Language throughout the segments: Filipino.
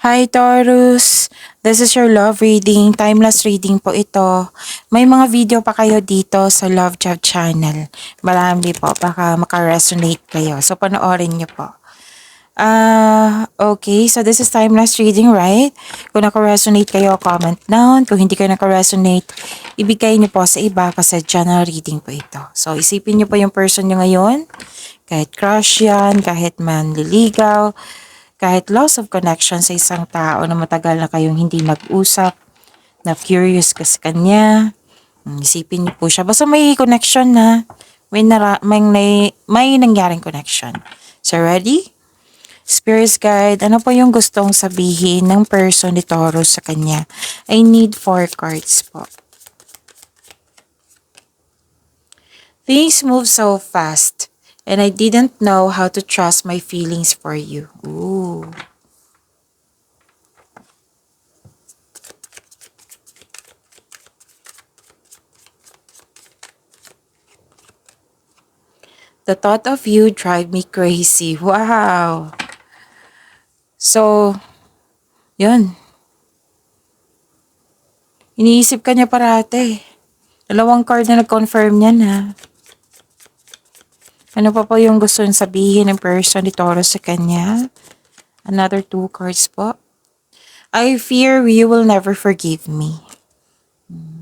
Hi Taurus! This is your love reading, timeless reading po ito. May mga video pa kayo dito sa Love Job channel. Marami po, baka makaresonate kayo. So panoorin niyo po. Okay, so this is timeless reading, right? Kung naka-resonate kayo, comment down. Kung hindi kayo naka-resonate, ibigay niyo po sa iba kasi general reading po ito. So isipin niyo po yung person niyo ngayon. Kahit crush yan, kahit manliligaw, kahit loss of connection sa isang tao na matagal na kayong hindi nag-usap, na curious ka sa kanya, isipin niyo po siya. Basta may connection na, may nangyaring connection. So ready? Spirit guide, ano po yung gustong sabihin ng person ni Taurus sa kanya? I need 4 cards po. Things move so fast, and I didn't know how to trust my feelings for you. Ooh. The thought of you drive me crazy. Wow! So, yun. Iniisip ka niya parate. Dalawang card na nag-confirm niyan ha. Ano pa po yung gusto niyang sabihin ng person ni Taurus sa kanya? Another 2 cards po. I fear you will never forgive me.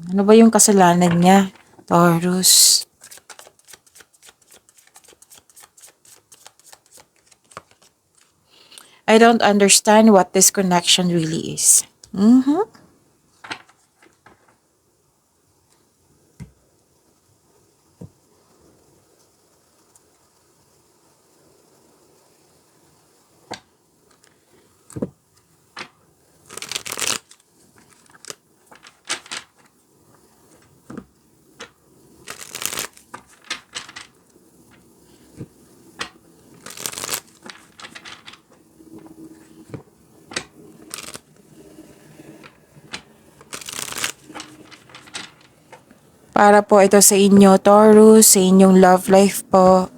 Ano ba yung kasalanan niya, Taurus? I don't understand what this connection really is. Para po ito sa inyo, Taurus, sa inyong love life po.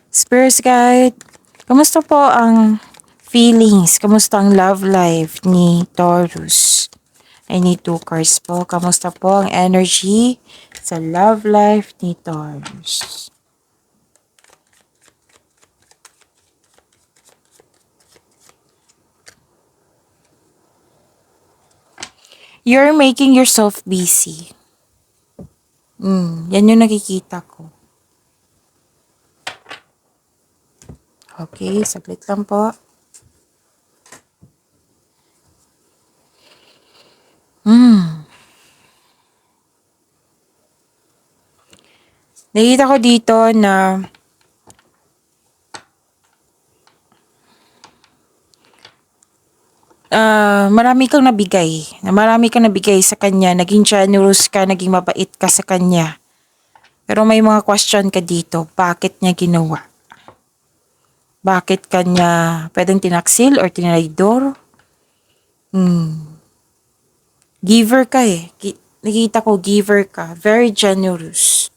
Spirit guide, kamusta po ang feelings? Kamusta ang love life ni Taurus? I need 2 cards po. Kamusta po ang energy sa love life ni Taurus? You're making yourself busy. Yan yung nakikita ko. Okay, saglit lang po. Nakita ko dito na marami kang nabigay. Marami kang nabigay sa kanya. Naging generous ka, naging mabait ka sa kanya. Pero may mga question ka dito. Bakit niya ginawa? Bakit kanya pwedeng tinaksil or tinraidor? Giver ka eh. Nakita ko giver ka. Very generous.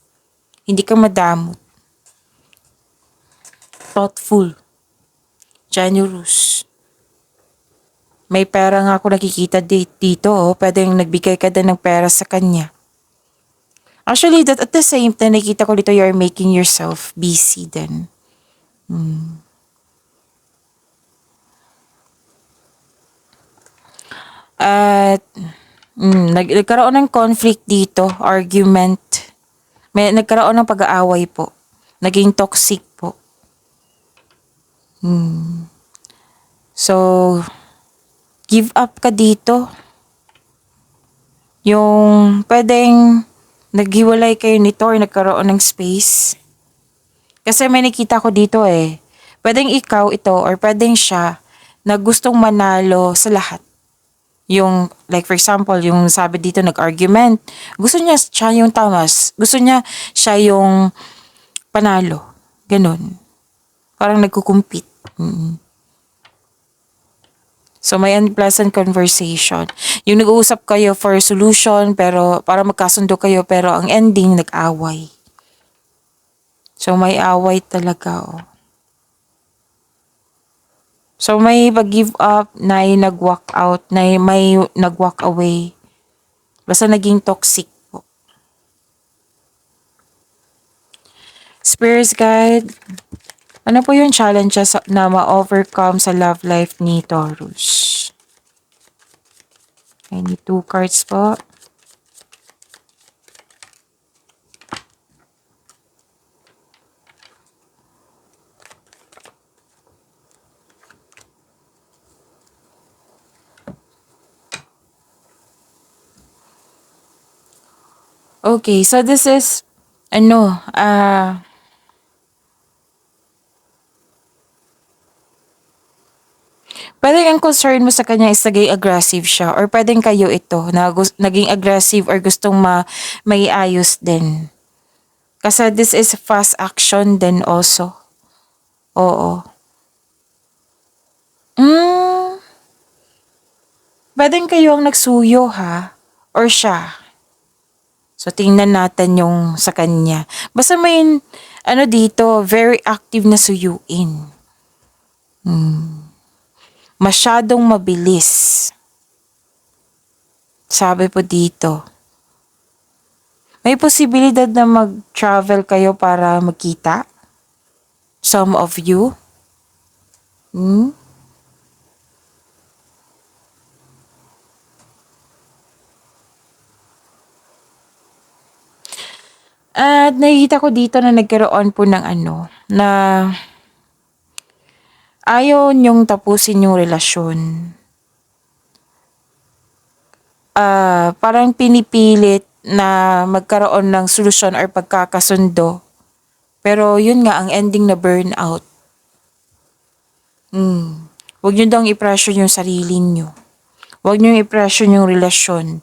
Hindi ka madamot. Thoughtful. Generous. May pera nga ako nakikita dito. Oh. Pwedeng nagbigay ka din ng pera sa kanya. Actually, that at the same time, nakita ko dito you're making yourself busy din. At nagkaroon ng conflict dito, argument. Nagkaroon ng pag-aaway po. Naging toxic po. So, give up ka dito. Yung pwedeng naghiwalay kayo nito or nagkaroon ng space. Kasi may nakita ko dito eh. Pwedeng ikaw ito or pwedeng siya na gustong manalo sa lahat. Yung, like for example, yung sabi dito nag-argument. Gusto niya siya yung tamas. Gusto niya siya yung panalo. Ganun. Parang nagkukumpit. So may unpleasant conversation. Yung nag-uusap kayo for solution pero para magkasundo kayo pero ang ending nag-away. So may away talaga oh. So may pag-give up, may nag-walk out, may nag-walk away. Basta naging toxic po. Spirits guide, ano po yung challenges na ma-overcome sa love life ni Taurus? I need 2 cards po. Okay, so this is, pwedeng ang concern mo sa kanya is naging aggressive siya or pwedeng kayo ito na naging aggressive or gustong maiayos din. Kasi this is fast action din also. Oo. Pwedeng kayo ang nagsuyo ha? Or siya? So, tingnan natin yung sa kanya. Basta may, dito, very active na suyuin. Masyadong mabilis. Sabi po dito. May posibilidad na mag-travel kayo para magkita? Some of you? At nakikita ko dito na nagkaroon po ng na ayaw niyong tapusin yung relasyon. Parang pinipilit na magkaroon ng solusyon or pagkakasundo. Pero yun nga, ang ending na burnout. Huwag niyo daw i-pressure yung sarili niyo. Huwag niyo i-pressure yung relasyon.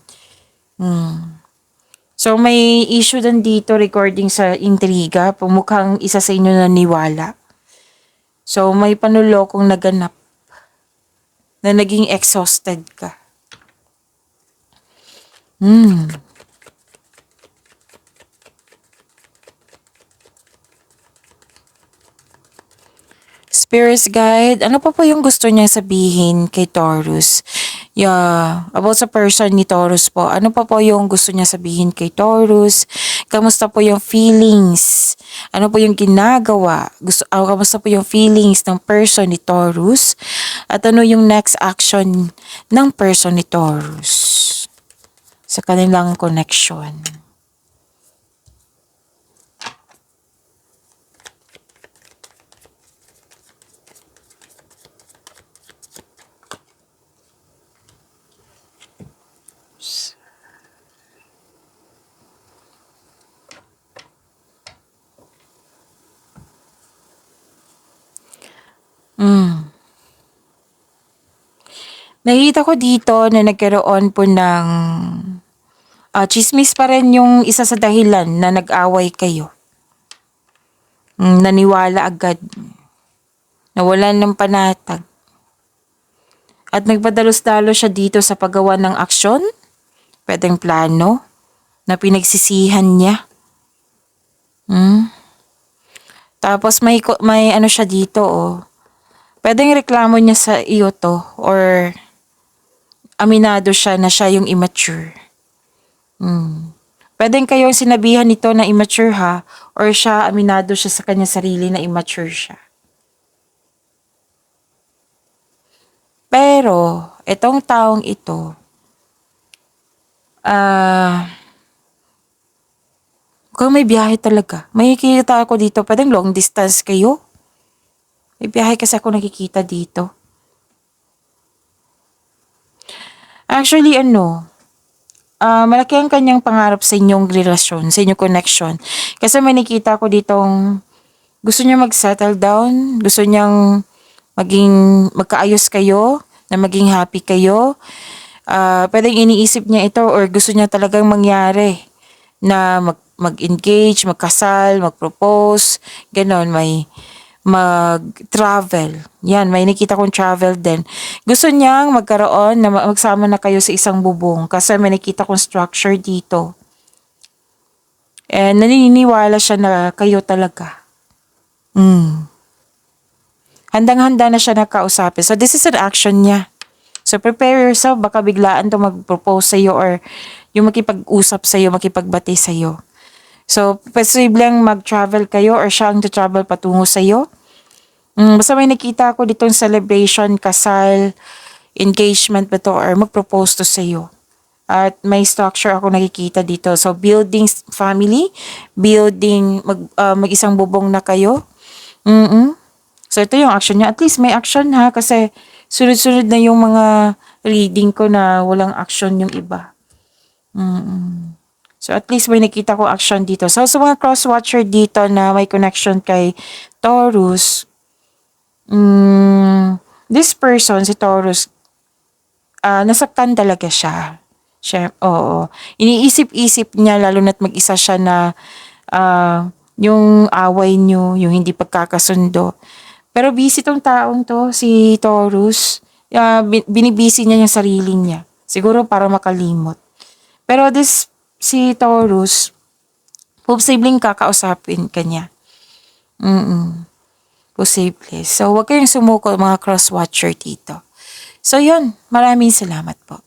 So may issue din dito regarding sa intriga. Pumukhang isa sa inyo naniwala. So may panulokong naganap na naging exhausted ka. Spirits guide, ano pa po yung gusto niya sabihin kay Taurus? About sa person ni Taurus po, ano pa po yung gusto niya sabihin kay Taurus? Kamusta po yung feelings? Ano po yung ginagawa? Kamusta po yung feelings ng person ni Taurus? At ano yung next action ng person ni Taurus sa kanilang connection? Nakita ko dito na nagkaroon po ng chismis pa rin yung isa sa dahilan na nag-away kayo. Naniwala agad. Nawalan ng panatag. At nagpadalos-dalos siya dito sa paggawa ng aksyon, pwedeng plano, na pinagsisihan niya. Tapos may siya dito Pwedeng reklamo niya sa iyo to or aminado siya na siya yung immature. Pwedeng kayong sinabihan nito na immature ha, or siya aminado siya sa kanya sarili na immature siya. Pero, itong taong ito, kung may biyahe talaga, may nakikita ako dito, pwedeng long distance kayo. May biyahe kasi ako nakikita dito. Actually, malaki ang kanyang pangarap sa inyong relasyon, sa inyong connection. Kasi may nakita ko ditong gusto niya mag-settle down, gusto niyang magkaayos kayo, na maging happy kayo. Pwedeng iniisip niya ito or gusto niya talagang mangyari na mag-engage, magkasal, mag-propose, ganon, may mag-travel. Yan, may nakita kong travel din. Gusto niyang magkaroon na magsama na kayo sa isang bubong kasi may nakita kong structure dito. And naniniwala siya na kayo talaga. handang-handa na siya na kausapin. So, this is an action niya. So, prepare yourself. Baka biglaan to mag-propose sa'yo or yung makipag-usap sa'yo, makipagbati sa'yo. So, posibleng mag-travel kayo or siya ang travel patungo sa'yo. Basta may nakita ako ditong celebration, kasal, engagement ba to or mag-propose to sa'yo. At may structure ako nakikita dito. So, building family, building, mag-isang bubong na kayo. So, ito yung action niya. At least may action ha, kasi sunod-sunod na yung mga reading ko na walang action yung iba. So, at least may nakita ko action dito. So, sa mga cross-watcher dito na may connection kay Taurus, this person, si Taurus, nasaktan talaga siya. Oo. Iniisip-isip niya, lalo na't mag-isa siya na yung away niyo, yung hindi pagkakasundo. Pero busy tong taong to, si Taurus. Binibisi niya yung sarili niya. Siguro para makalimot. Pero si Taurus, posibleng kakausapin ka niya. Posible. So, huwag kayong sumuko mga cross-watcher dito. So, yun. Maraming salamat po.